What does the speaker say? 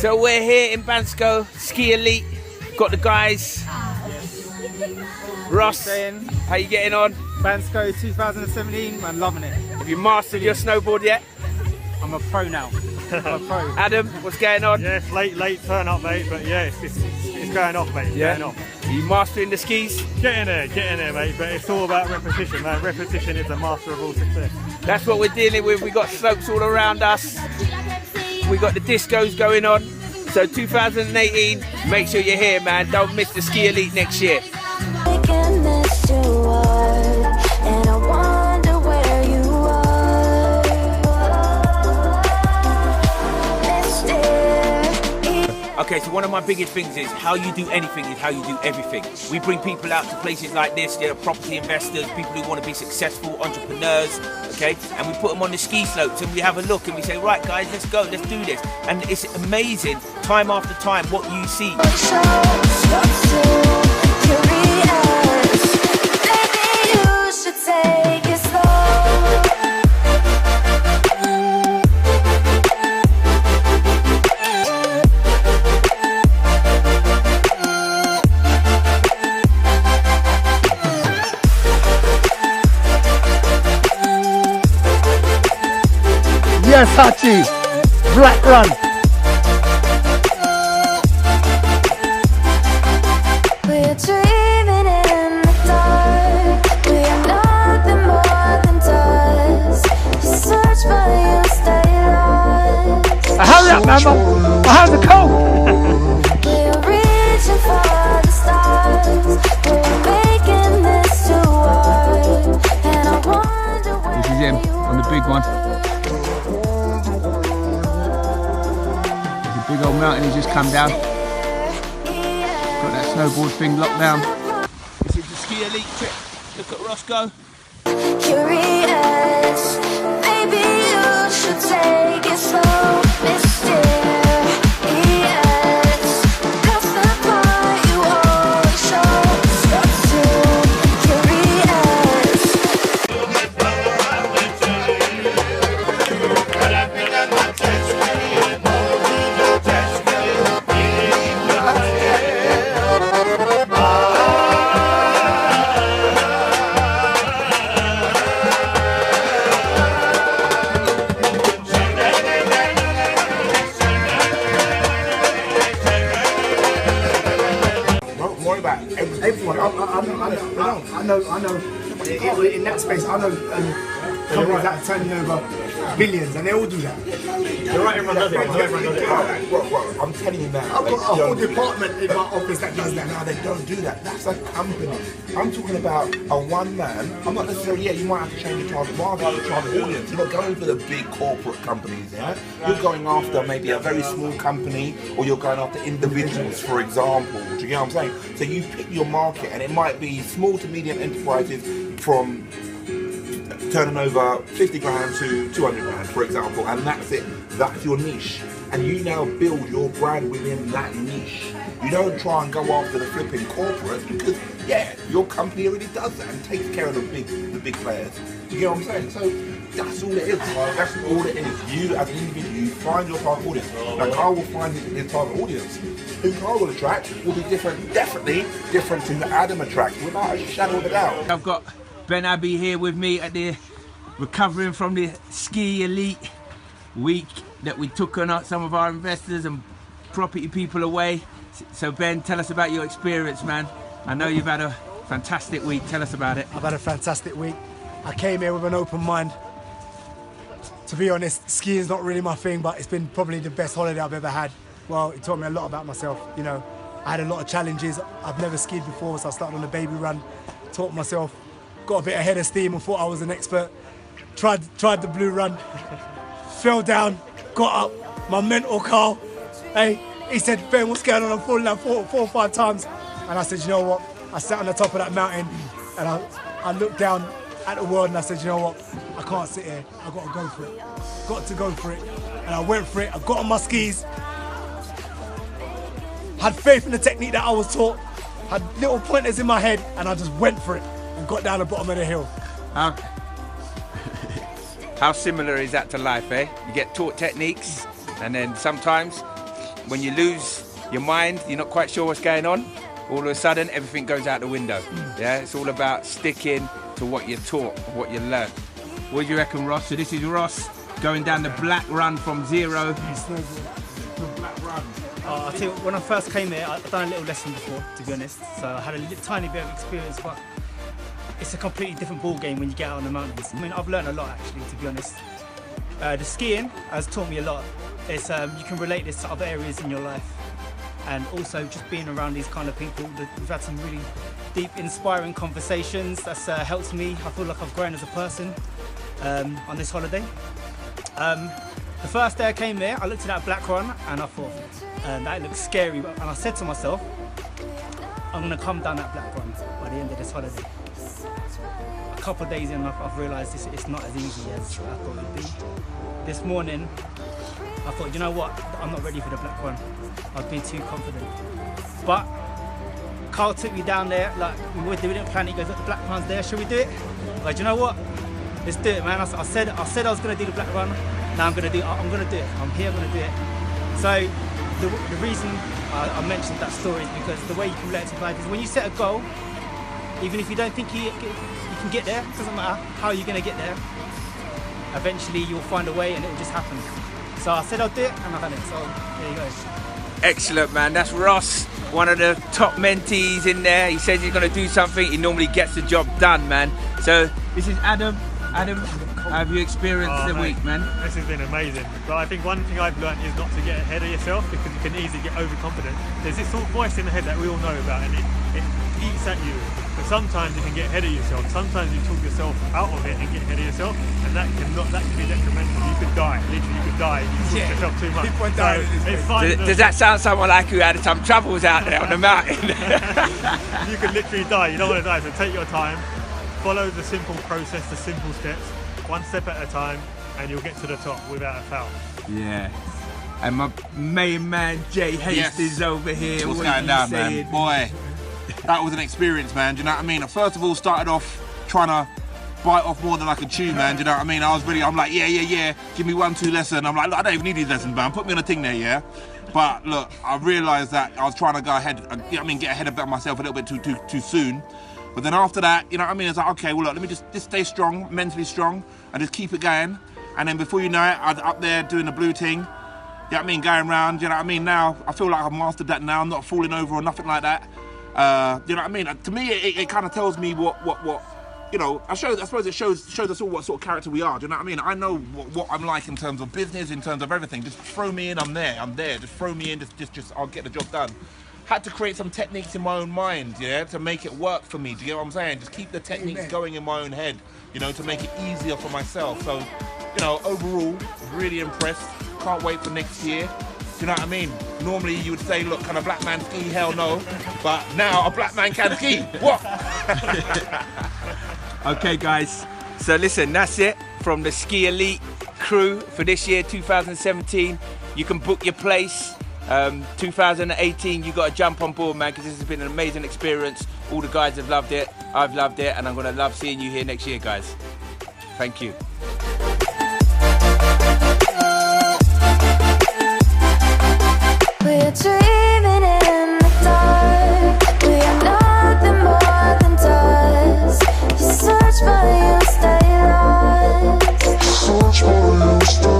So we're here in Bansko, Ski Elite. Got the guys. Ross, how you getting on? Bansko 2017, I'm loving it. Have you mastered your snowboard yet? I'm a pro now. I'm a pro. Adam, what's going on? Yeah, it's late turn up, mate, but yeah, it's going off, mate. It's going off. Are you mastering the skis? Get in there, mate, but it's all about repetition, man. Repetition is the master of all success. That's what we're dealing with. We got slopes all around us. We got the discos going on. So 2018, make sure you're here, man. Don't miss the Ski Elite next year. Okay, so one of my biggest things is how you do anything is how you do everything. We bring people out to places like this, they're property investors, people who want to be successful, entrepreneurs, okay? And we put them on the ski slopes and we have a look and we say, right guys, let's go, let's do this. And it's amazing, time after time, what you see. Yes, Hutchings, Black Run. We're dreaming in the dark. We are nothing more than dust. You search but you stay lost. Hurry up, man! I have the cold. We're reaching for the stars. We're making this too hard. And I wonder where This is him on the big one. Big old mountain he's just come down. Got that snowboard thing locked down. This is the Ski Elite trip. Look at Ross go. curious. Maybe you should take it slow, mysterious. That's the part you always show. Stop too curious. Everyone, I know. In that space, I know companies that are turning over billions, and they all do that. You're right, everyone does it. Well, I'm telling you now. I've got a whole department in my office that does that. No, they don't do that. That's a company. I'm talking about a one man. I'm not necessarily, you might have to change your target market, your target audience. You're not going for the big corporate companies, yeah? You're going after maybe a very small company, or you're going after individuals, for example. Do you get what I'm saying? So you pick your market, and it might be small to medium enterprises from turning over 50 grand to 200 grand, for example, and that's it. That's your niche. And you now build your brand within that niche. You don't try and go after the flipping corporates, because, your company already does that and takes care of the big players. You get what I'm saying? So that's all it is. That's all it is. You as an individual, you find your target audience. Now Carl will find his target audience. Who Carl will attract will be different, definitely different to who Adam attracts, without a shadow of a doubt. I've got Ben Abbey here with me at the recovering from the Ski Elite week that we took on some of our investors and property people away. So Ben, tell us about your experience, man. I know you've had a fantastic week. Tell us about it. I've had a fantastic week. I came here with an open mind. To be honest, skiing is not really my thing, but it's been probably the best holiday I've ever had. Well, it taught me a lot about myself. You know, I had a lot of challenges. I've never skied before, so I started on a baby run, taught myself, got a bit ahead of steam and thought I was an expert. Tried the blue run, fell down, got up. My mentor Carl, he said, Ben, what's going on? I'm falling down four or five times. And I said, you know what? I sat on the top of that mountain and I looked down at the world and I said, you know what? I can't sit here. I got to go for it. Got to go for it. And I went for it. I got on my skis. Had faith in the technique that I was taught. Had little pointers in my head and I just went for it and got down the bottom of the hill. How similar is that to life, eh? You get taught techniques and then sometimes when you lose your mind, you're not quite sure what's going on, all of a sudden everything goes out the window. Yeah, it's all about sticking to what you're taught, what you learn. What do you reckon, Ross? So this is Ross going down the black run from zero. I'll tell you, when I first came here, I'd done a little lesson before, to be honest. So I had a tiny bit of experience, but it's a completely different ball game when you get out on the mountains. I mean, I've learned a lot actually, to be honest. The skiing has taught me a lot. It's you can relate this to other areas in your life, and also just being around these kind of people. We've had some really deep, inspiring conversations. That's helped me. I feel like I've grown as a person on this holiday. The first day I came here, I looked at that black run and I thought, that looks scary. And I said to myself, I'm going to come down that black run by the end of this holiday. A couple of days in, I've realised it's not as easy as I thought it would be. This morning, I thought, you know what, I'm not ready for the black run. I've been too confident. But Carl took me down there, like we didn't plan it. He goes, look, the black run's there, should we do it? I'm like, you know what? Let's do it, man. I said I was going to do the black run. Now I'm going to do it. I'm going to do it. I'm here, I'm going to do it. So the reason I mentioned that story is because the way you can relate to life is when you set a goal, even if you don't think you can get there, it doesn't matter how you're going to get there. Eventually you'll find a way and it'll just happen. So I said I'll do it and I've done it. So there you go. Excellent, man. That's Ross, one of the top mentees in there. He says he's going to do something. He normally gets the job done, man. So this is Adam. Adam, how have you experienced the week, man? This has been amazing. But I think one thing I've learned is not to get ahead of yourself, because you can easily get overconfident. There's this sort of voice in the head that we all know about, and it eats at you. But sometimes you can get ahead of yourself. Sometimes you talk yourself out of it and get ahead of yourself, and that can be detrimental. You could die. Literally, you could die if you talk yourself too much. So it's fine. Does that sound someone like who had some troubles out there on the mountain? You could literally die. You don't want to die, so take your time. Follow the simple process, the simple steps, one step at a time, and you'll get to the top without a foul. Yeah. And my main man Jay Hastings over here. What's what going you down, saying? man? Boy, that was an experience, man. Do you know what I mean? I first of all started off trying to bite off more than I could chew, man. Do you know what I mean? I'm like, yeah. Give me 1-2 lesson. I'm like, look, I don't even need these lessons, man. Put me on a thing there, yeah. But look, I realised that I was trying to go ahead. Get ahead of myself a little bit too soon. But then after that, you know what I mean? It's like, okay, well, look, let me just stay strong, mentally strong, and just keep it going. And then before you know it, I'm up there doing the blue thing. You know what I mean? Going round, you know what I mean? Now, I feel like I've mastered that now. I'm not falling over or nothing like that. You know what I mean? To me, it kind of tells me what, you know, I suppose it shows us all what sort of character we are. Do you know what I mean? I know what I'm like in terms of business, in terms of everything. Just throw me in, I'm there. Just throw me in, just I'll get the job done. Had to create some techniques in my own mind, yeah, to make it work for me. Do you get what I'm saying? Just keep the techniques going in my own head, you know, to make it easier for myself. So, you know, overall, really impressed. Can't wait for next year. Do you know what I mean? Normally you would say, look, can a black man ski? Hell no. But now a black man can ski. What? Okay, guys. So listen, that's it from the Ski Elite crew for this year, 2017. You can book your place. 2018, you got to jump on board, man, because this has been an amazing experience. All the guys have loved it. I've loved it, and I'm going to love seeing you here next year, guys. Thank you. We're dreaming in the dark. We are nothing more than dust. You search but you stay lost. Search but you stay